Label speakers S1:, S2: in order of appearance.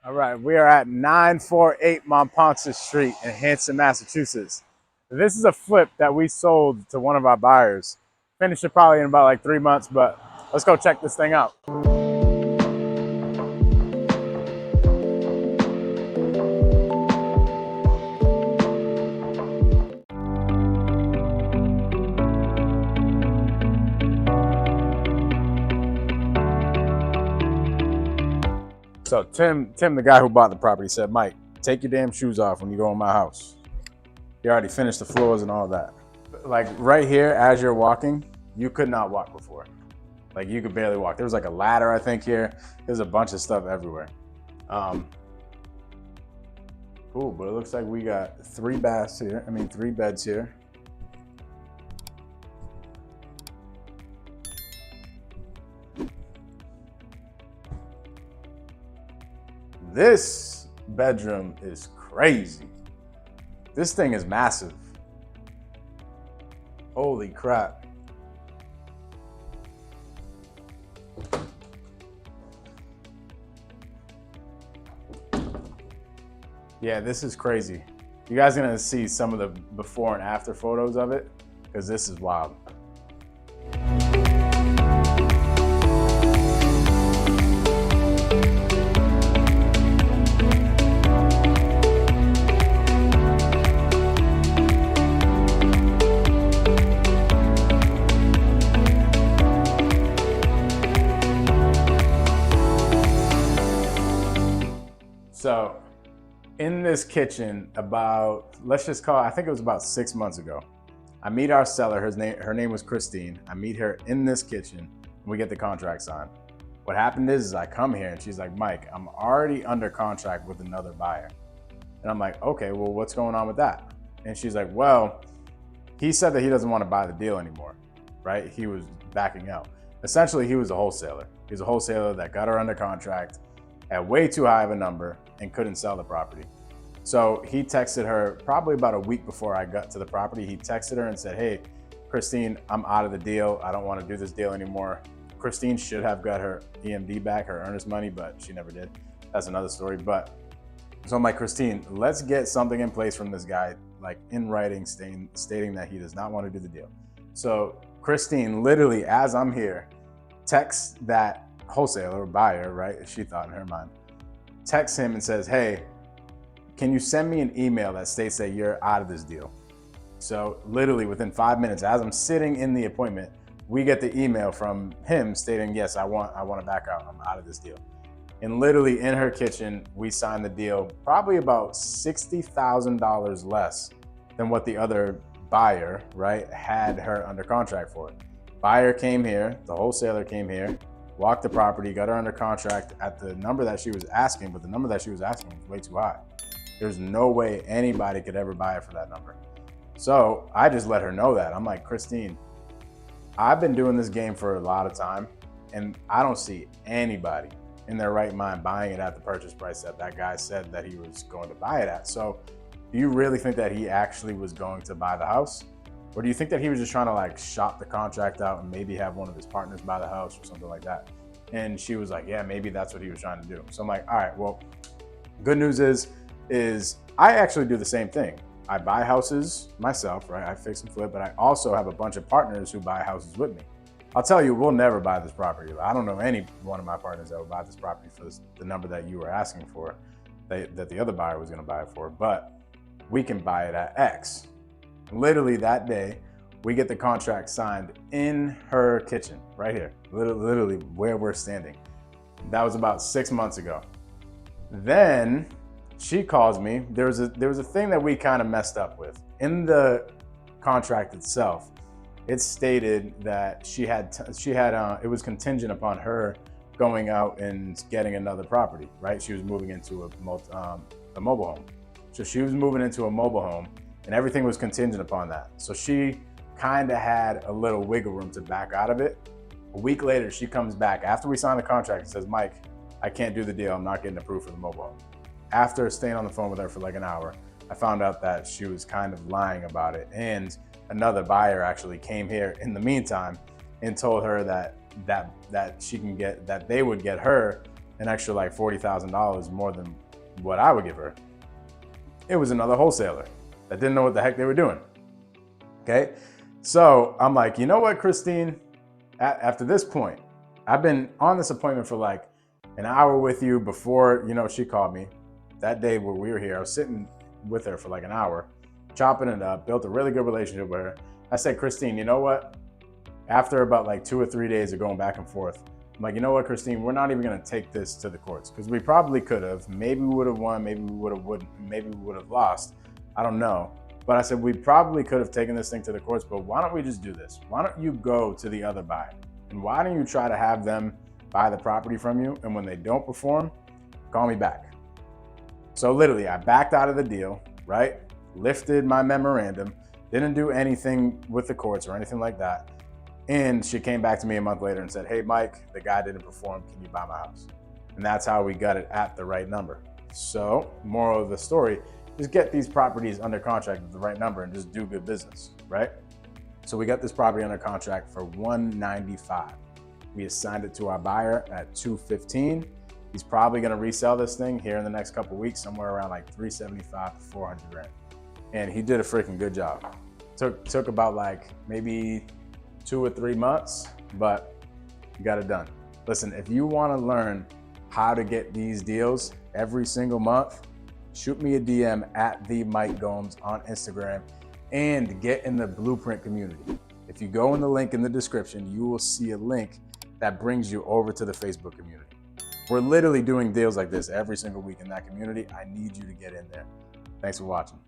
S1: All right, we are at 948 Montponce Street in Hanson, Massachusetts. This is a flip that we sold to one of our buyers. Finished it probably in about like 3 months, but let's go check this thing out. So Tim, the guy who bought the property, said, "Mike, take your damn shoes off when you go in my house." He already finished the floors and all that. Like right here, as you're walking, you could not walk before. Like you could barely walk. There was like a ladder, I think, here. There's a bunch of stuff everywhere. Cool, but it looks like we got 3 baths here. I mean, 3 beds here. This bedroom is crazy. This thing is massive. Holy crap. Yeah, this is crazy. You guys are gonna see some of the before and after photos of it, because this is wild. So in this kitchen about, let's just call it, I think it was about 6 months ago, I meet our seller. Her name was Christine. I meet her in this kitchen and we get the contract signed. What happened is I come here and she's like, "Mike, I'm already under contract with another buyer." And I'm like, "Okay, well, what's going on with that?" And she's like, "Well, he said that he doesn't want to buy the deal anymore," right? He was backing out. Essentially, he was a wholesaler. He was a wholesaler that got her under contract at way too high of a number and couldn't sell the property. So he texted her probably about a week before I got to the property. He texted her and said, "Hey, Christine, I'm out of the deal. I don't want to do this deal anymore." Christine should have got her EMD back, her earnest money, but she never did. That's another story. But so I'm like, "Christine, let's get something in place from this guy, like in writing, stating that he does not want to do the deal." So Christine, literally, as I'm here, texts that wholesaler or buyer, right? She thought in her mind, texts him and says, "Hey, can you send me an email that states that you're out of this deal?" So literally within 5 minutes, as I'm sitting in the appointment, we get the email from him stating, "Yes, I want to back out. I'm out of this deal." And literally in her kitchen, we signed the deal probably about $60,000 less than what the other buyer, right, had her under contract for. Buyer came here, the wholesaler came here, walked the property, got her under contract at the number that she was asking, but the number that she was asking was way too high. There's no way anybody could ever buy it for that number. So I just let her know that. I'm like, "Christine, I've been doing this game for a lot of time, and I don't see anybody in their right mind buying it at the purchase price that guy said that he was going to buy it at. So do you really think that he actually was going to buy the house? Or do you think that he was just trying to like shop the contract out and maybe have one of his partners buy the house or something like that?" And she was like, "Yeah, maybe that's what he was trying to do." So I'm like, "All right, well, good news is I actually do the same thing. I buy houses myself, right? I fix and flip, but I also have a bunch of partners who buy houses with me. I'll tell you, we'll never buy this property. I don't know any one of my partners that would buy this property for the number that you were asking for, that the other buyer was going to buy it for, but we can buy it at X." Literally that day, we get the contract signed in her kitchen, right here, literally where we're standing. That was about 6 months ago. Then she calls me. There was a thing that we kind of messed up with. In the contract itself, it stated that it was contingent upon her going out and getting another property, right? She was moving into a mobile home. So she was moving into a mobile home and everything was contingent upon that. So she kind of had a little wiggle room to back out of it. A week later, she comes back after we signed the contract and says, "Mike, I can't do the deal. I'm not getting approved for the mobile home." After staying on the phone with her for like an hour, I found out that she was kind of lying about it. And another buyer actually came here in the meantime and told her that they would get her an extra like $40,000 more than what I would give her. It was another wholesaler that didn't know what the heck they were doing. Okay. So I'm like, you know what, Christine, after this point, I've been on this appointment for like an hour with you before, she called me that day where we were here. I was sitting with her for like an hour, chopping it up, built a really good relationship with her. I said, Christine, you know what? After about like 2 or 3 days of going back and forth, I'm like, you know what, Christine, we're not even going to take this to the courts, because we probably could have. Maybe we would have won, maybe we would have lost. I don't know. But I said, we probably could have taken this thing to the courts, but why don't we just do this? Why don't you go to the other buyer? And why don't you try to have them buy the property from you? And when they don't perform, call me back. So literally, I backed out of the deal, right? Lifted my memorandum, didn't do anything with the courts or anything like that. And she came back to me a month later and said, hey, Mike, the guy didn't perform. Can you buy my house? And that's how we got it at the right number. So moral of the story, just get these properties under contract at the right number and just do good business, right? So we got this property under contract for $195. We assigned it to our buyer at $215. He's probably going to resell this thing here in the next couple of weeks, somewhere around like $375 to $400. And he did a freaking good job. Took about like maybe 2 or 3 months, but you got it done. Listen, if you want to learn how to get these deals every single month, shoot me a DM at the Mike Gomes on Instagram and get in the Blueprint community. If you go in the link in the description, you will see a link that brings you over to the Facebook community. We're literally doing deals like this every single week in that community. I need you to get in there. Thanks for watching.